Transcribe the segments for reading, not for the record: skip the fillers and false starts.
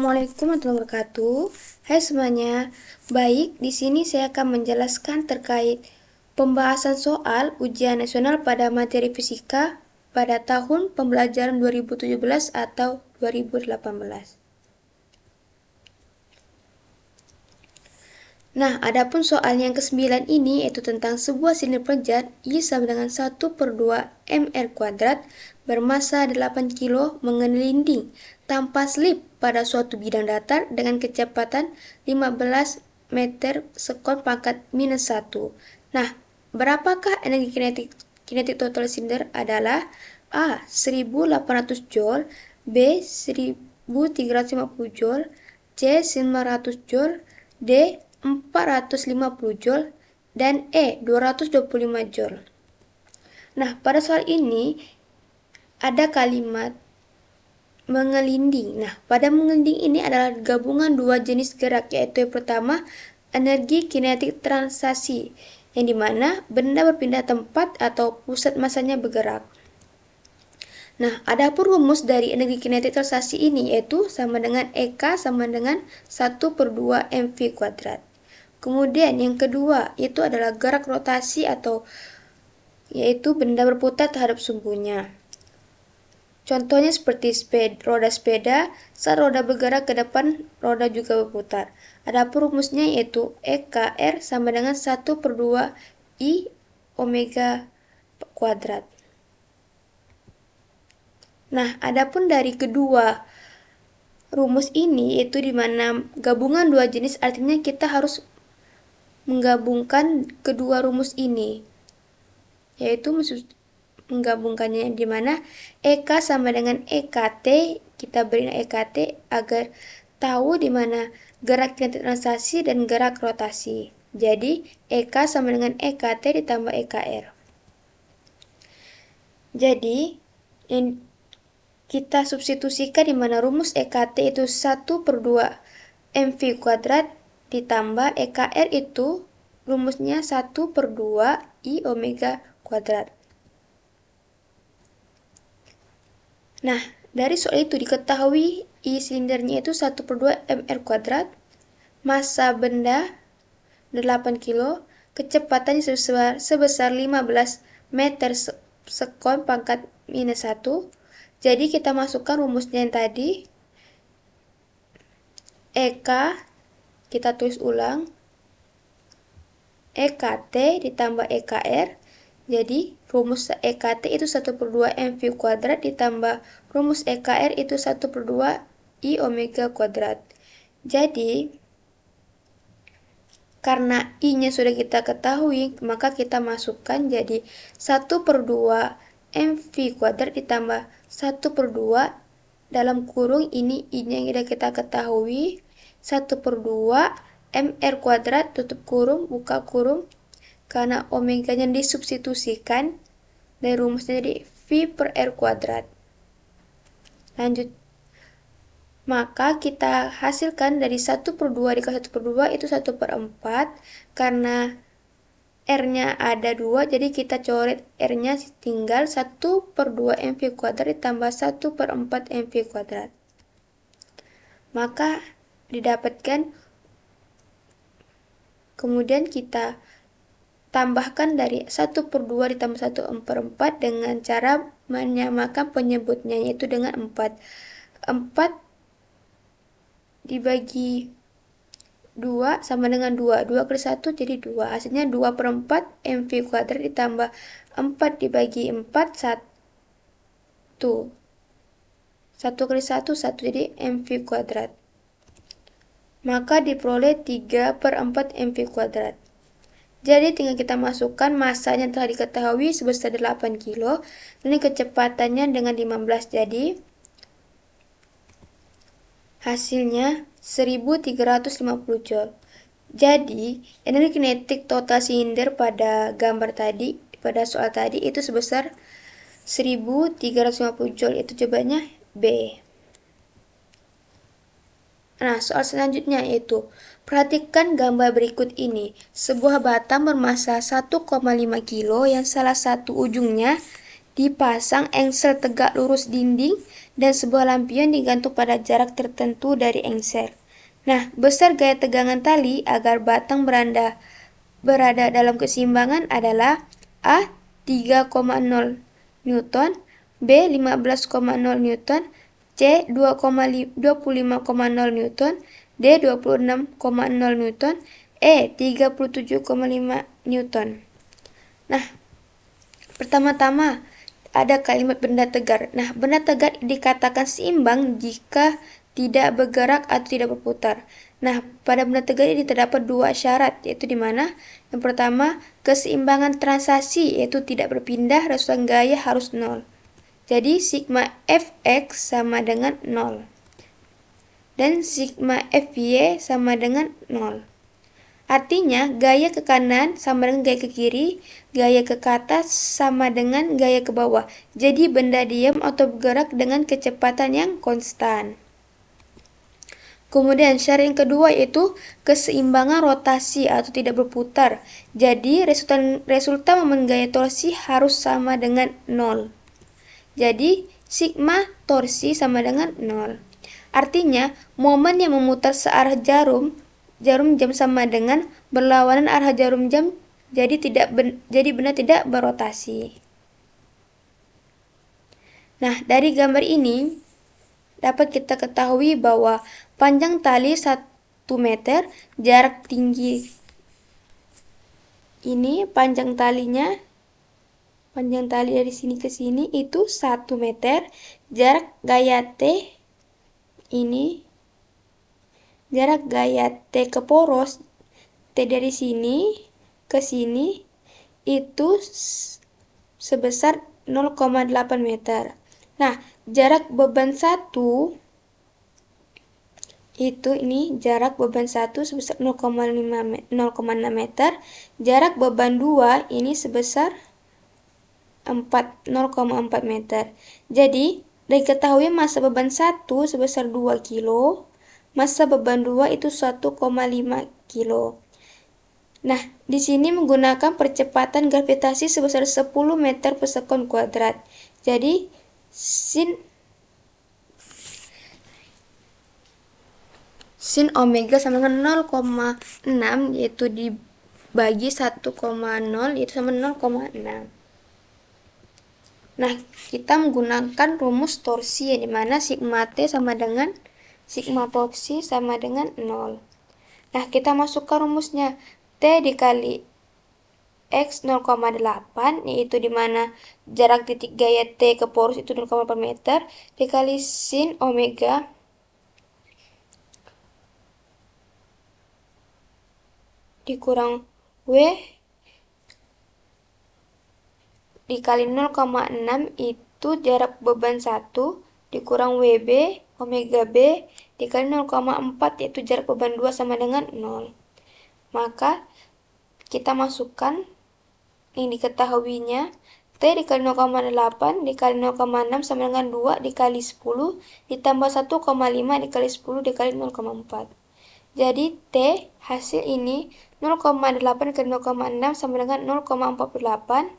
Assalamualaikum warahmatullahi wabarakatuh. Hai semuanya. Baik, di sini saya akan menjelaskan terkait pembahasan soal ujian nasional pada materi fisika pada tahun pembelajaran 2017 atau 2018. Nah, adapun soal yang ke-9 ini yaitu tentang sebuah silinder pelejar I sama dengan 1/2 mr kuadrat bermasa 8 kilo mengelinding tanpa slip pada suatu bidang datar dengan kecepatan 15 meter sekon pangkat minus 1. Nah, berapakah energi kinetik total silinder adalah A. 1800 joule, B. 1350 joule, C. 900 joule, D. 450 joule, dan E. 225 joule. Nah, pada soal ini ada kalimat mengelinding. Nah, pada mengelinding ini adalah gabungan dua jenis gerak, yaitu yang pertama energi kinetik translasi, yang dimana benda berpindah tempat atau pusat masanya bergerak. Nah, adapun rumus dari energi kinetik translasi ini yaitu sama dengan EK sama dengan 1/2 mv kuadrat. Kemudian yang kedua itu adalah gerak rotasi atau yaitu benda berputar terhadap sumbunya. Contohnya seperti roda sepeda, saat roda bergerak ke depan, roda juga berputar. Adapun rumusnya yaitu EKR sama dengan 1/2 I omega kuadrat. Nah, adapun dari kedua rumus ini yaitu di mana gabungan dua jenis, artinya kita harus menggabungkan kedua rumus ini, yaitu menggabungkannya di mana EK sama dengan EKT, kita beri EKT agar tahu di mana gerak kinetik translasi dan gerak rotasi. Jadi EK sama dengan EKT ditambah EKR. Jadi kita substitusikan di mana rumus EKT itu 1/2 mv kuadrat ditambah EKR itu rumusnya 1/2 I omega kuadrat. Nah, dari soal itu diketahui I silindernya itu 1/2 mr kuadrat, massa benda 8 kilo, kecepatannya sebesar 15 meter sekon pangkat minus 1. Jadi kita masukkan rumusnya yang tadi, EK kita tulis ulang, EKT ditambah EKR. Jadi rumus EKT itu 1/2 mv kuadrat ditambah rumus EKR itu 1/2 I omega kuadrat. Jadi karena I-nya sudah kita ketahui, maka kita masukkan jadi 1/2 mv kuadrat ditambah 1/2 dalam kurung ini I-nya yang sudah kita ketahui 1/2 mr kuadrat tutup kurung buka kurung, karena omeganya disubstitusikan dari rumusnya jadi V/R kuadrat. Lanjut, maka kita hasilkan dari 1/2 dikali 1/2 itu 1/4, karena R-nya ada 2, jadi kita coret R-nya tinggal 1/2 mv kuadrat ditambah 1/4 mv kuadrat. Maka didapatkan, kemudian kita tambahkan dari 1/2 ditambah 1/4 dengan cara menyamakan penyebutnya, yaitu dengan 4. 4 dibagi 2 sama dengan 2. 2 kali 1 jadi 2. Hasilnya 2/4 mv kuadrat ditambah 4 dibagi 4, 1. 1 kali 1, 1. Jadi mv kuadrat. Maka diperoleh 3/4 mv kuadrat. Jadi tinggal kita masukkan massanya telah diketahui sebesar 8 kilo. Ini kecepatannya dengan 15. Jadi hasilnya 1350 joule. Jadi energi kinetik total silinder pada gambar tadi, pada soal tadi itu sebesar 1350 joule. Itu jawabannya B. Nah, soal selanjutnya yaitu perhatikan gambar berikut ini. Sebuah batang bermassa 1,5 kilo yang salah satu ujungnya dipasang engsel tegak lurus dinding dan sebuah lampion digantung pada jarak tertentu dari engsel. Nah, besar gaya tegangan tali agar batang berada dalam keseimbangan adalah A. 3,0 Newton, B. 15,0 Newton, C. 25,0 Newton, D. 26,0 Newton, E. 37,5 Newton. Nah, pertama-tama ada kalimat benda tegar. Nah, benda tegar dikatakan seimbang jika tidak bergerak atau tidak berputar. Nah, pada benda tegar ini terdapat dua syarat, yaitu di mana yang pertama, keseimbangan transaksi, yaitu tidak berpindah, resultan gaya harus 0. Jadi, sigma Fx sama dengan 0. Dan sigma Fy sama dengan 0. Artinya, gaya ke kanan sama dengan gaya ke kiri, gaya ke atas sama dengan gaya ke bawah. Jadi, benda diam atau bergerak dengan kecepatan yang konstan. Kemudian syarat yang kedua yaitu keseimbangan rotasi atau tidak berputar. Jadi resultan momen gaya torsi harus sama dengan 0. Jadi sigma torsi sama dengan 0. Artinya momen yang memutar searah jarum jam sama dengan berlawanan arah jarum jam, jadi benda tidak berotasi. Nah, dari gambar ini dapat kita ketahui bahwa panjang tali 1 meter, jarak tinggi ini panjang tali dari sini ke sini itu 1 meter, jarak gaya T ini, jarak gaya T ke poros T dari sini ke sini itu sebesar 0,8 meter. Nah, jarak beban 1 itu ini jarak beban 1 sebesar 0,6 meter, jarak beban 2 ini sebesar 0,4 meter. Jadi, diketahui massa beban 1 sebesar 2 kilo, massa beban 2 itu 1,5 kilo. Nah, di sini menggunakan percepatan gravitasi sebesar 10 meter per sekon kuadrat. Jadi, sin omega sama dengan 0,6 yaitu dibagi 1,0 yaitu sama 0,6. Nah, kita menggunakan rumus torsi yang dimana sigma T sama dengan sigma torsi sama dengan 0. Nah, kita masukkan rumusnya. T dikali X 0,8 yaitu dimana jarak titik gaya T ke poros itu 0,8 meter dikali sin omega dikurang W dikali 0,6 itu jarak beban 1 dikurang WB omega B dikali 0,4 yaitu jarak beban 2 sama dengan 0. Maka kita masukkan yang diketahuinya T dikali 0,8 dikali 0,6 sama dengan 2 dikali 10 ditambah 1,5 dikali 10 dikali 0,4. Jadi T hasil ini 0,8 dikali 0,6 sama dengan 0,48.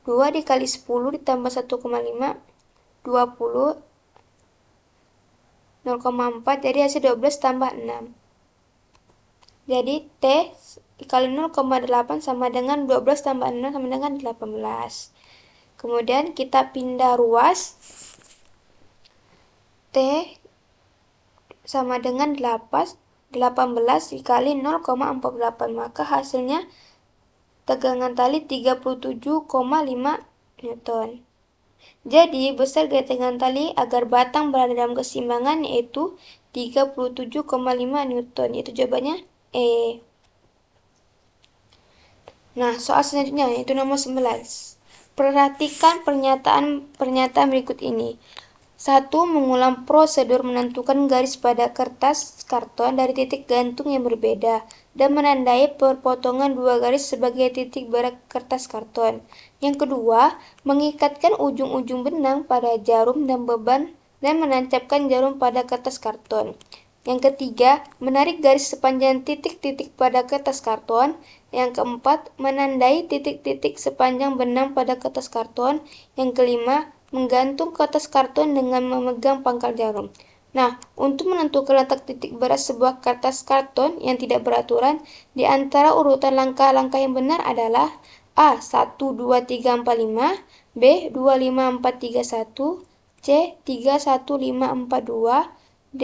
2 dikali 10 ditambah 1,5 20 0,4 jadi hasil 12 tambah 6. Jadi T dikali 0,8 sama dengan 12 tambah 6 sama dengan 18. Kemudian kita pindah ruas. T sama dengan 18 dikali 0,48. Maka hasilnya tegangan tali 37,5 Newton. Jadi besar gaya tegangan tali agar batang berada dalam keseimbangan yaitu 37,5 Newton. Itu jawabannya E. Nah, soal selanjutnya yaitu nomor 11. Perhatikan pernyataan berikut ini. 1. Mengulang prosedur menentukan garis pada kertas karton dari titik gantung yang berbeda dan menandai perpotongan dua garis sebagai titik pada kertas karton. Yang kedua, mengikatkan ujung-ujung benang pada jarum dan beban dan menancapkan jarum pada kertas karton. Yang ketiga, menarik garis sepanjang titik-titik pada kertas karton. Yang keempat, menandai titik-titik sepanjang benang pada kertas karton. Yang kelima, menggantung kertas karton dengan memegang pangkal jarum. Nah, untuk menentukan letak titik berat sebuah kertas karton yang tidak beraturan, di antara urutan langkah-langkah yang benar adalah A. 1, 2, 3, 4, 5, B. 2, 5, 4, 3, 1, C. 3, 1, 5, 4, 2, D.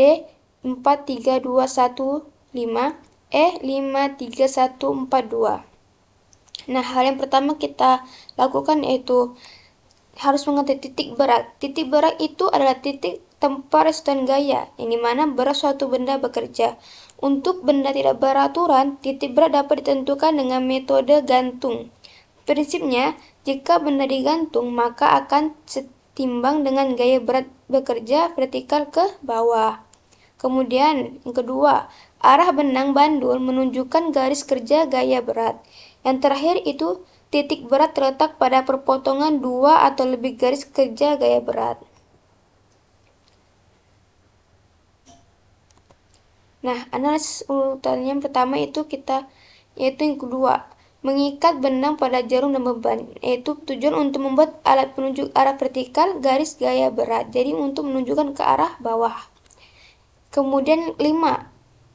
4, 3, 2, 1, 5, E. 5, 3, 1, 4, 2. Nah, hal yang pertama kita lakukan yaitu harus mengerti titik berat. Titik berat itu adalah titik tempat resultan gaya, yang dimana berat suatu benda bekerja. Untuk benda tidak beraturan, titik berat dapat ditentukan dengan metode gantung. Prinsipnya, jika benda digantung, maka akan setimbang dengan gaya berat bekerja vertikal ke bawah. Kemudian, yang kedua, arah benang bandul menunjukkan garis kerja gaya berat. Yang terakhir itu, titik berat terletak pada perpotongan dua atau lebih garis kerja gaya berat. Nah, analisis urutan yang pertama yaitu yang kedua, mengikat benang pada jarum dan beban, yaitu tujuan untuk membuat alat penunjuk arah vertikal garis gaya berat, jadi untuk menunjukkan ke arah bawah. Kemudian 5,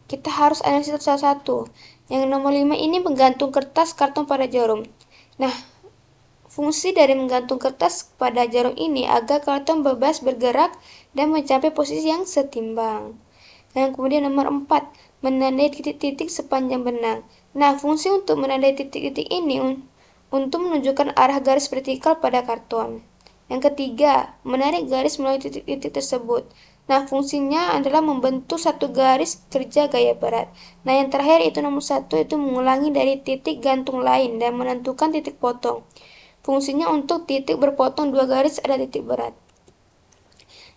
kita harus analisis satu-satu. Yang nomor 5 ini menggantung kertas karton pada jarum. Nah, fungsi dari menggantung kertas pada jarum ini agar karton bebas bergerak dan mencapai posisi yang setimbang. Dan kemudian nomor 4, menandai titik-titik sepanjang benang. Nah, fungsi untuk menandai titik-titik ini untuk menunjukkan arah garis vertikal pada karton. Yang ketiga, menarik garis melalui titik-titik tersebut. Nah, fungsinya adalah membentuk satu garis kerja gaya berat. Nah, yang terakhir itu nomor 1, itu mengulangi dari titik gantung lain dan menentukan titik potong. Fungsinya untuk titik berpotong dua garis ada titik berat.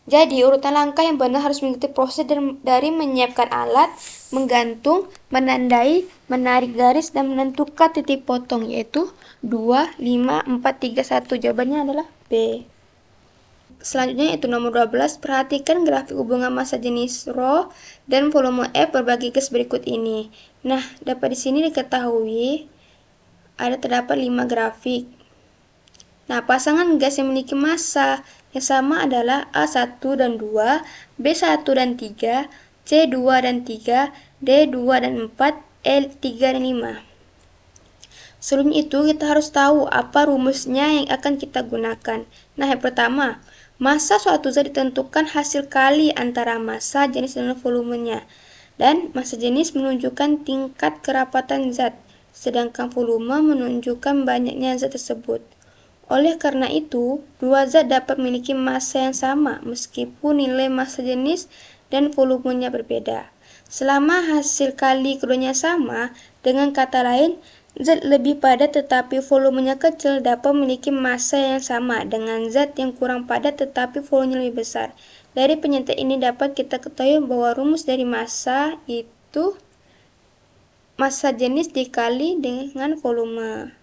Jadi, urutan langkah yang benar harus mengikuti proses dari menyiapkan alat, menggantung, menandai, menarik garis, dan menentukan titik potong, yaitu 2, 5, 4, 3, 1. Jawabannya adalah B. Selanjutnya itu nomor 12, perhatikan grafik hubungan massa jenis ρ dan volume F berbagi gas berikut ini. Nah, dapat di sini diketahui terdapat 5 grafik. Nah, pasangan gas yang memiliki massa yang sama adalah A1 dan 2, B1 dan 3, C2 dan 3, D2 dan 4, E3 dan 5. Sebelum itu, kita harus tahu apa rumusnya yang akan kita gunakan. Nah, yang pertama, massa suatu zat ditentukan hasil kali antara massa jenis dan volumenya. Dan massa jenis menunjukkan tingkat kerapatan zat, sedangkan volume menunjukkan banyaknya zat tersebut. Oleh karena itu, dua zat dapat memiliki massa yang sama meskipun nilai massa jenis dan volumenya berbeda. Selama hasil kali keduanya sama, dengan kata lain, zat lebih padat tetapi volumenya kecil dapat memiliki massa yang sama dengan zat yang kurang padat tetapi volumenya lebih besar. Dari pernyataan ini dapat kita ketahui bahwa rumus dari massa itu massa jenis dikali dengan volume.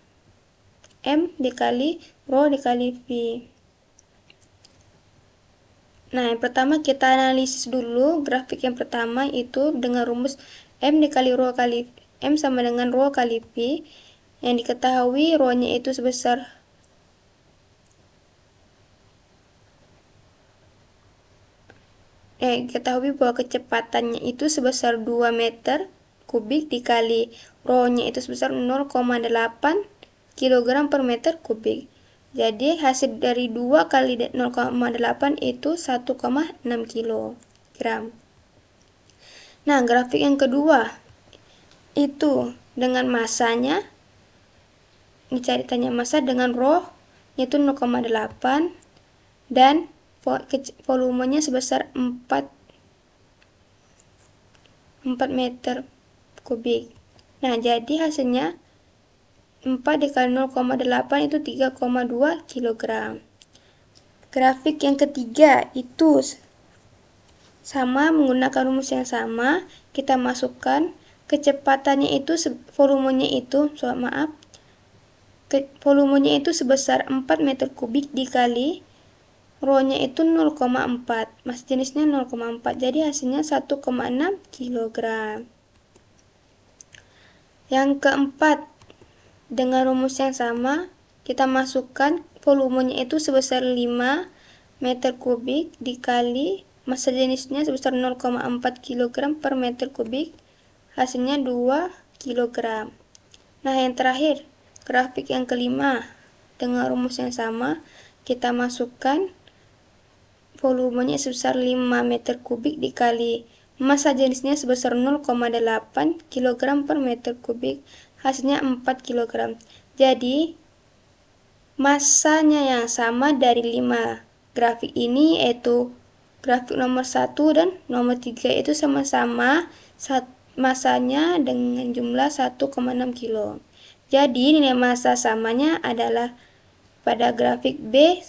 M dikali ρ dikali V. Nah, yang pertama kita analisis dulu grafik yang pertama itu dengan rumus M dikali ρ kali M sama dengan ρ kali V, yang diketahui ρ-nya itu sebesar ketahui bahwa kecepatannya itu sebesar 2 meter kubik dikali ρ-nya itu sebesar 0,8 kg per meter kubik. Jadi hasil dari 2 kali 0,8 itu 1,6 kg. Nah, grafik yang kedua itu dengan massanya, dicari tanya massa dengan ρ yaitu 0,8 dan volumenya sebesar 4 meter kubik. Nah, jadi hasilnya 4 dikali 0,8 itu 3,2 kg. Grafik yang ketiga itu sama menggunakan rumus yang sama, kita masukkan kecepatannya itu volumenya itu sebesar 4 meter kubik dikali Rho-nya itu 0,4, massa jenisnya 0,4, jadi hasilnya 1,6 kg. Yang keempat, dengan rumus yang sama, kita masukkan volumenya itu sebesar 5 meter kubik dikali massa jenisnya sebesar 0,4 kg per meter kubik, hasilnya 2 kg. Nah, yang terakhir, grafik yang kelima, dengan rumus yang sama, kita masukkan volumenya sebesar 5 meter kubik dikali massa jenisnya sebesar 0,8 kg per meter kubik, hasilnya 4 kg. Jadi, massanya yang sama dari 5 grafik ini, yaitu grafik nomor 1 dan nomor 3 itu sama-sama massanya dengan jumlah 1,6 kilo. Jadi, nilai massa samanya adalah pada grafik B,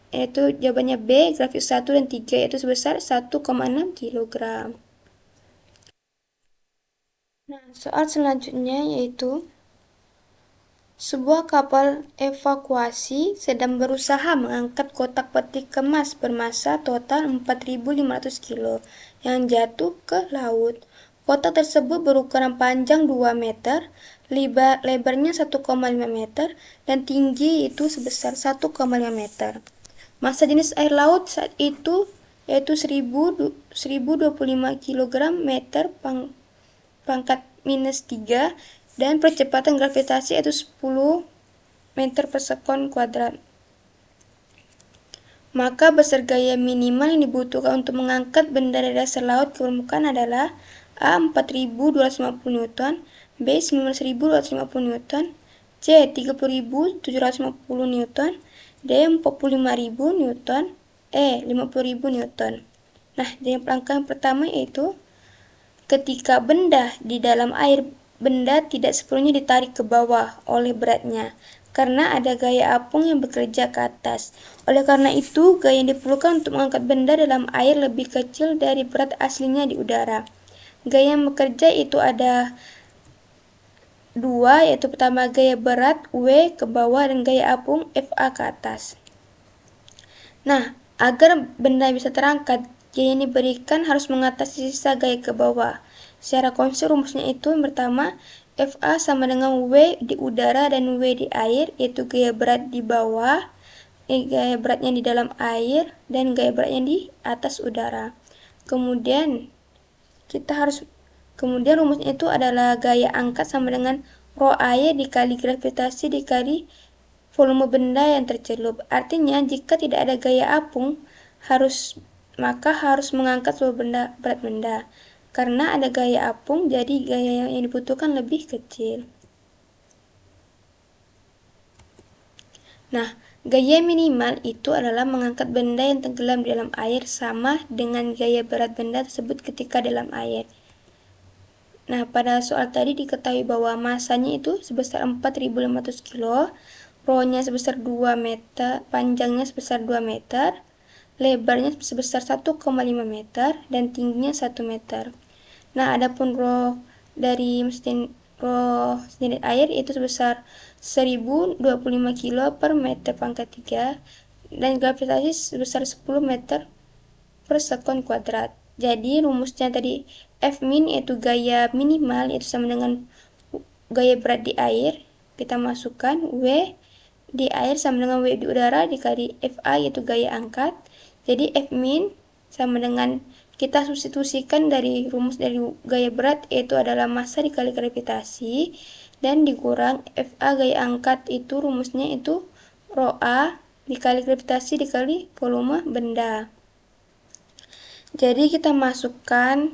yaitu jawabannya B, grafik 1 dan 3 yaitu sebesar 1,6 kg. Nah, soal selanjutnya yaitu sebuah kapal evakuasi sedang berusaha mengangkat kotak peti kemas bermassa total 4.500 kilo yang jatuh ke laut. Kotak tersebut berukuran panjang 2 meter, lebarnya 1,5 meter, dan tinggi itu sebesar 1,5 meter. Massa jenis air laut saat itu yaitu 1025 kg meter pangkat minus 3, dan percepatan gravitasi yaitu 10 meter per sekon kuadrat. Maka besar gaya minimal yang dibutuhkan untuk mengangkat benda dari dasar laut ke permukaan adalah A. 4.250 Newton, B. 19.250 Newton, C. 30.750 Newton, D. 45.000 Newton, E. 50.000 Newton. Nah, jadi langkah yang pertama yaitu ketika benda di dalam air, benda tidak sepenuhnya ditarik ke bawah oleh beratnya, karena ada gaya apung yang bekerja ke atas. Oleh karena itu, gaya yang diperlukan untuk mengangkat benda dalam air lebih kecil dari berat aslinya di udara. Gaya yang bekerja itu ada dua, yaitu pertama gaya berat W ke bawah dan gaya apung FA ke atas. Nah, agar benda bisa terangkat, gaya yang diberikan harus mengatasi sisa gaya ke bawah. Secara konsep rumusnya itu yang pertama, FA sama dengan W di udara dan W di air, yaitu gaya berat di bawah, gaya beratnya di dalam air, dan gaya beratnya di atas udara. Kemudian rumusnya itu adalah gaya angkat sama dengan rho air dikali gravitasi dikali volume benda yang tercelup. Artinya, jika tidak ada gaya apung, maka harus mengangkat sebuah berat benda. Karena ada gaya apung, jadi gaya yang dibutuhkan lebih kecil. Nah, gaya minimal itu adalah mengangkat benda yang tenggelam di dalam air sama dengan gaya berat benda tersebut ketika dalam air. Nah, pada soal tadi diketahui bahwa massanya itu sebesar 4.500 kilo, rho-nya sebesar 2 meter, panjangnya sebesar 2 meter, lebarnya sebesar 1,5 meter, dan tingginya 1 meter. Nah, adapun rho sedikit air itu sebesar 1025 kilo per meter pangkat 3, dan gravitasi sebesar 10 meter per sekon kuadrat. Jadi rumusnya tadi F min yaitu gaya minimal yaitu sama dengan gaya berat di air, kita masukkan W di air sama dengan W di udara dikali FA yaitu gaya angkat. Jadi F min sama dengan kita substitusikan dari rumus dari gaya berat yaitu adalah massa dikali gravitasi, dan dikurang FA gaya angkat itu rumusnya itu rho A dikali gravitasi dikali volume benda. Jadi kita masukkan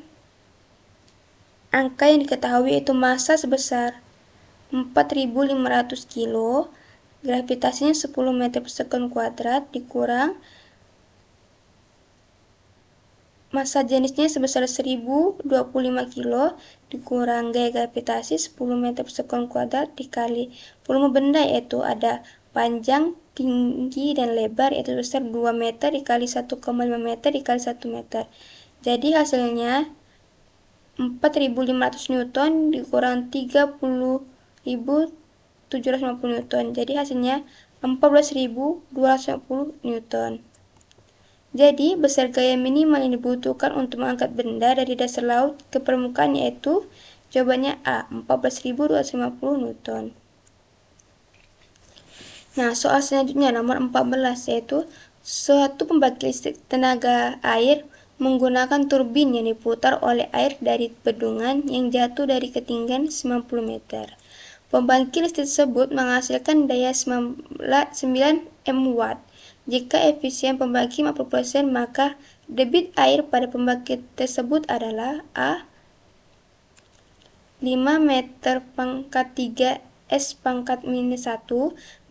angka yang diketahui yaitu massa sebesar 4.500 kilo, gravitasinya 10 meter per sekon kuadrat dikurang massa jenisnya sebesar 1025 kilo dikurang gaya gravitasi 10 meter per sekon kuadrat dikali volume benda yaitu ada panjang, tinggi, dan lebar yaitu sebesar 2 meter dikali 1,5 meter dikali 1 meter. Jadi hasilnya 4.500 Newton dikurang 30.750 Newton. Jadi hasilnya 14.250 Newton. Jadi, besar gaya minimal yang dibutuhkan untuk mengangkat benda dari dasar laut ke permukaan yaitu jawabannya A, 14.250 Newton. Nah, soal selanjutnya nomor 14 yaitu suatu pembangkit listrik tenaga air menggunakan turbin yang diputar oleh air dari bendungan yang jatuh dari ketinggian 90 meter. Pembangkit listrik tersebut menghasilkan daya 9 MW. Jika efisien pembangkit 50%, maka debit air pada pembangkit tersebut adalah A. 5 meter pangkat 3 S pangkat minus 1,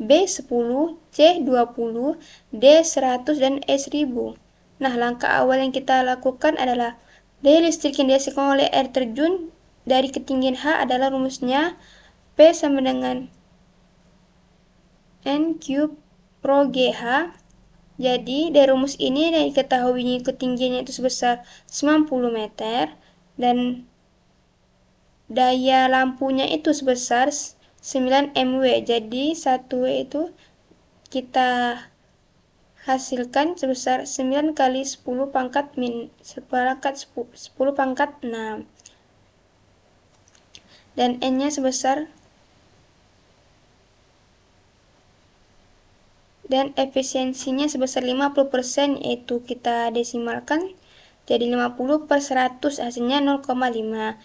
B 10, C 20, D 100, dan E 1000. Nah, langkah awal yang kita lakukan adalah daya listrik yang dihasilkan oleh air terjun dari ketinggian H adalah rumusnya P sama dengan N cube pro GH. Jadi, dari rumus ini diketahui ketinggiannya itu sebesar 90 meter dan daya lampunya itu sebesar 9 MW. Jadi 1 W itu kita hasilkan sebesar 9 kali 10 pangkat 10 pangkat 6. Dan N-nya sebesar dan efisiensinya sebesar 50%, yaitu kita desimalkan jadi 50/100, hasilnya 0,5.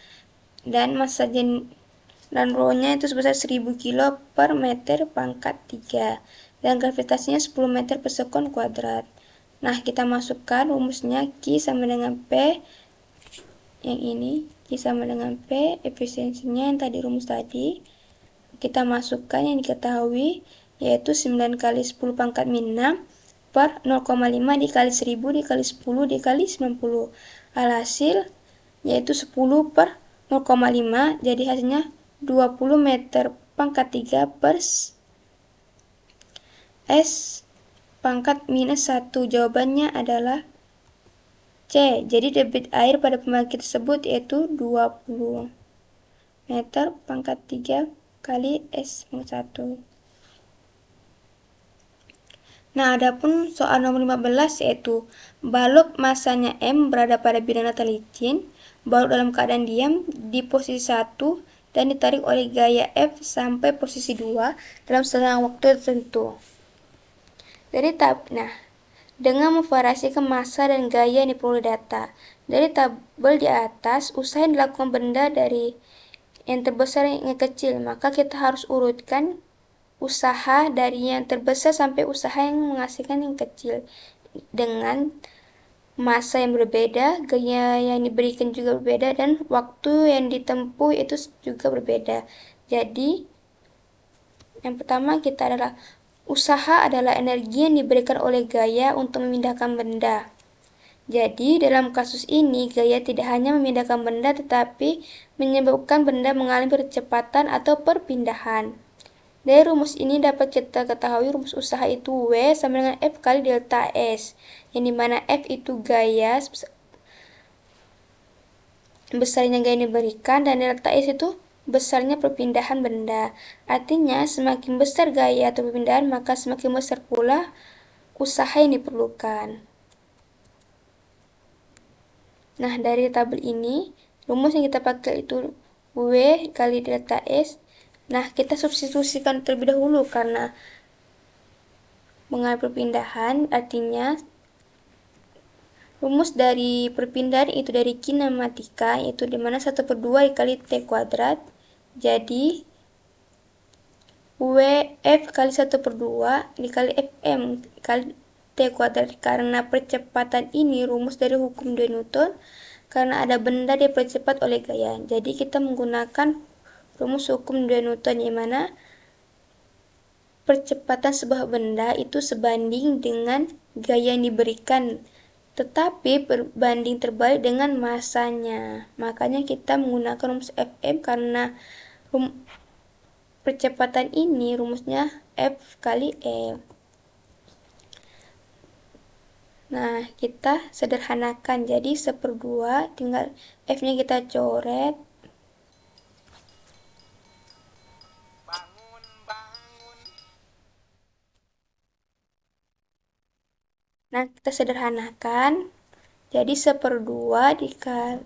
Dan massa dan rho-nya itu sebesar 1000 kilo per meter pangkat 3 dan gravitasinya 10 meter per sekon kuadrat. Nah, kita masukkan rumusnya Q sama dengan P yang ini, Q sama dengan P, efisiensinya yang tadi rumus tadi kita masukkan yang diketahui yaitu 9 kali 10 pangkat min 6 per 0,5 dikali 1000 dikali 10 dikali 90. Alhasil yaitu 10 per 0,5, jadi hasilnya 20 meter pangkat 3 per S pangkat minus 1. Jawabannya adalah C. Jadi debit air pada pembangkit tersebut yaitu 20 meter pangkat 3 kali S minus 1. Nah, adapun soal nomor 15 yaitu balok masanya M berada pada bidang datar licin, balok dalam keadaan diam di posisi 1 dan ditarik oleh gaya F sampai posisi 2 dalam selang waktu tertentu. Nah, dengan memvariasikan massa dan gaya yang diperoleh data dari tabel di atas, usaha yang dilakukan benda dari yang terbesar yang kecil, maka kita harus urutkan usaha dari yang terbesar sampai usaha yang menghasilkan yang kecil dengan massa yang berbeda, gaya yang diberikan juga berbeda, dan waktu yang ditempuh itu juga berbeda. Jadi, yang pertama kita adalah usaha adalah energi yang diberikan oleh gaya untuk memindahkan benda. Jadi, dalam kasus ini, gaya tidak hanya memindahkan benda tetapi menyebabkan benda mengalami percepatan atau perpindahan. Dari rumus ini dapat kita ketahui rumus usaha itu W sama dengan F kali delta S, yang dimana F itu gaya, besarnya gaya yang diberikan, dan delta S itu besarnya perpindahan benda. Artinya, semakin besar gaya atau perpindahan, maka semakin besar pula usaha yang diperlukan. Nah, dari tabel ini, rumus yang kita pakai itu W kali delta S. Nah, kita substitusikan terlebih dahulu karena mengalami perpindahan, artinya rumus dari perpindahan itu dari kinematika, yaitu dimana 1/2 dikali T kuadrat. Jadi, WF kali 1/2 dikali FM kali T kuadrat. Karena percepatan ini rumus dari hukum 2 Newton, karena ada benda dipercepat oleh gaya. Jadi, kita menggunakan rumus hukum 2 Newton, yang mana percepatan sebuah benda itu sebanding dengan gaya yang diberikan, tetapi berbanding terbalik dengan masanya. Makanya kita menggunakan rumus Fm karena percepatan ini rumusnya F kali E. Nah, kita sederhanakan. Jadi 1/2 tinggal F-nya kita coret. Nah, kita kita sederhanakan. Jadi 1/2 dikali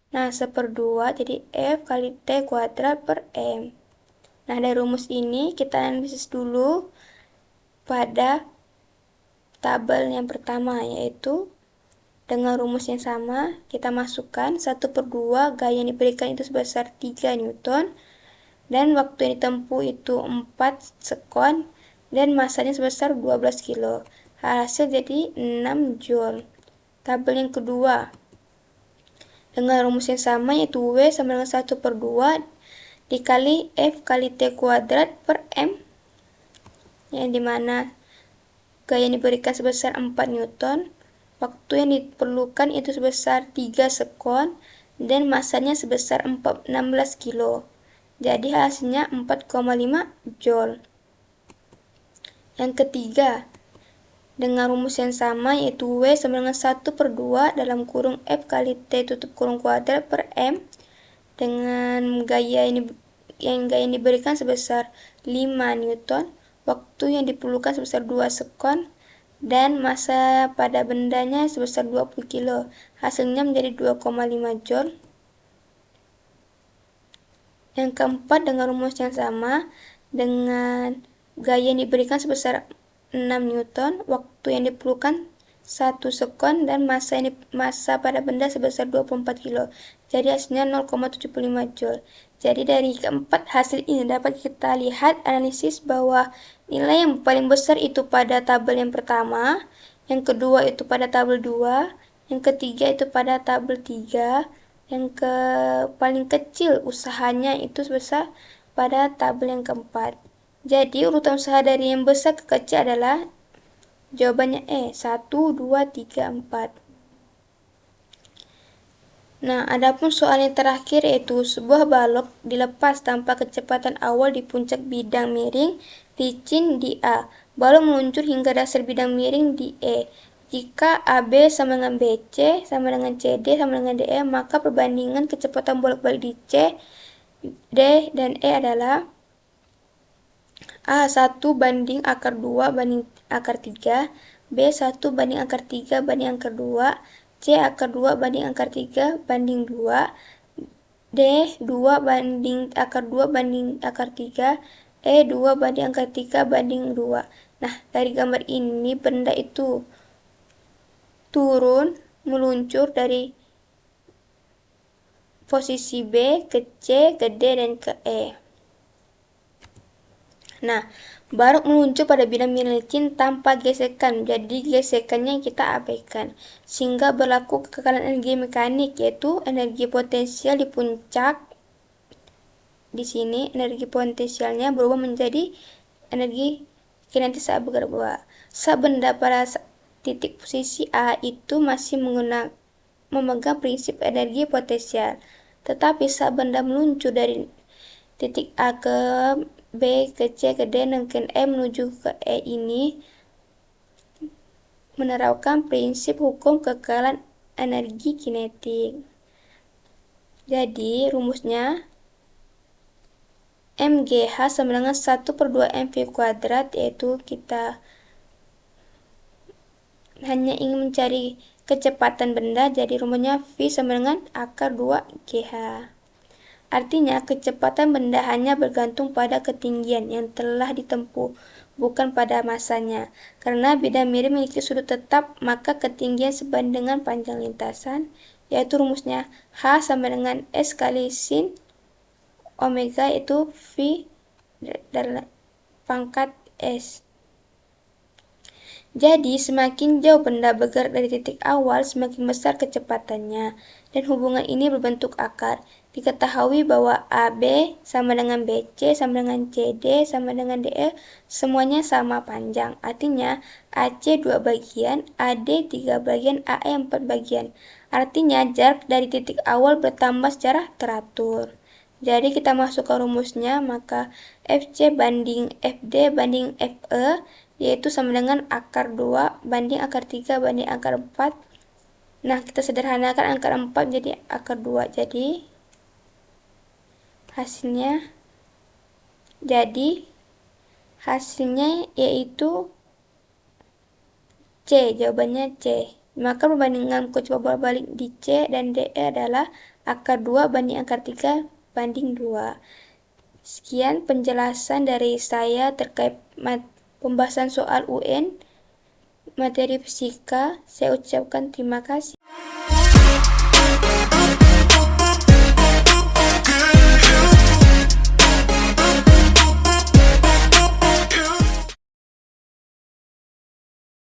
Nah, 1/2 jadi F kali T kuadrat per M. Nah, dari rumus ini kita analisis dulu pada tabel yang pertama, yaitu dengan rumus yang sama, kita masukkan 1/2 gaya yang diberikan itu sebesar 3 Newton, dan waktu yang ditempuh itu 4 sekon, dan masanya sebesar 12 kilo. Hasil jadi 6 Joule. Tabel yang kedua, dengan rumus yang sama, yaitu W sama dengan 1/2 dikali F kali T kuadrat per M, yang dimana gaya yang diberikan sebesar 4 Newton, waktu yang diperlukan itu sebesar 3 sekon, dan masanya sebesar 16 kilo. Jadi hasilnya 4,5 Joule. Yang ketiga, dengan rumus yang sama, yaitu W sama dengan 1/2 dalam kurung F kali T tutup kurung kuadrat per M, dengan gaya yang diberikan sebesar 5 Newton, waktu yang diperlukan sebesar 2 sekon, dan massa pada bendanya sebesar 20 kilo. Hasilnya menjadi 2,5 Joule. Yang keempat, dengan rumus yang sama, dengan gaya yang diberikan sebesar 6 Newton, waktu yang diperlukan 1 sekon, dan massa pada benda sebesar 24 kilo. Jadi hasilnya 0,75 Joule. Jadi dari keempat hasil ini dapat kita lihat analisis bahwa nilai yang paling besar itu pada tabel yang pertama, yang kedua itu pada tabel 2, yang ketiga itu pada tabel 3, yang paling kecil usahanya itu sebesar pada tabel yang keempat. Jadi urutan usaha dari yang besar ke kecil adalah jawabannya E, 1, 2, 3, 4. Nah, adapun soal yang terakhir, yaitu sebuah balok dilepas tanpa kecepatan awal di puncak bidang miring licin di A. Balok meluncur hingga dasar bidang miring di E. Jika AB sama dengan BC sama dengan CD sama dengan DE, maka perbandingan kecepatan bolak-balik di C, D, dan E adalah A1 banding akar 2 banding akar 3, B1 banding akar 3 banding akar 2, C akar 2 banding akar 3 banding 2, D2 banding akar 2 banding akar 3, E2 banding akar 3 banding 2. Nah, dari gambar ini benda itu turun, meluncur dari posisi B ke C, ke D, dan ke E. Nah, balok meluncur pada bidang miring licin tanpa gesekan, jadi gesekannya kita abaikan, sehingga berlaku kekekalan energi mekanik, yaitu energi potensial di puncak. Di sini energi potensialnya berubah menjadi energi kinetis saat bergerak. Saat benda pada titik posisi A itu masih memegang prinsip energi potensial, tetapi saat benda meluncur dari titik A ke B, ke C, ke D, dan ke E menuju ke E ini menerapkan prinsip hukum kekekalan energi kinetik. Jadi rumusnya MGH sama dengan 1/2 mv kuadrat, yaitu kita hanya ingin mencari kecepatan benda, jadi rumusnya V sama dengan akar 2 GH. Artinya, kecepatan benda hanya bergantung pada ketinggian yang telah ditempuh, bukan pada massanya. Karena bidang miring memiliki sudut tetap, maka ketinggian sebanding dengan panjang lintasan, yaitu rumusnya H sama dengan S kali sin omega, itu V dalam pangkat S. Jadi, semakin jauh benda bergerak dari titik awal, semakin besar kecepatannya. Dan hubungan ini berbentuk akar. Diketahui bahwa AB sama dengan BC, sama dengan CD, sama dengan DE, semuanya sama panjang. Artinya, AC 2 bagian, AD 3 bagian, AE 4 bagian. Artinya, jarak dari titik awal bertambah secara teratur. Jadi, kita masukkan rumusnya, maka FC banding FD banding FE, yaitu sama dengan akar 2 banding akar 3 banding akar 4. Nah, kita sederhanakan akar 4 jadi akar 2. Jadi, hasilnya Jadi hasilnya yaitu C, jawabannya C. Maka perbandingan coba bolak-balik di C dan D adalah akar 2 banding akar 3 banding 2. Sekian penjelasan dari saya terkait pembahasan soal UN materi fisika. Saya ucapkan terima kasih.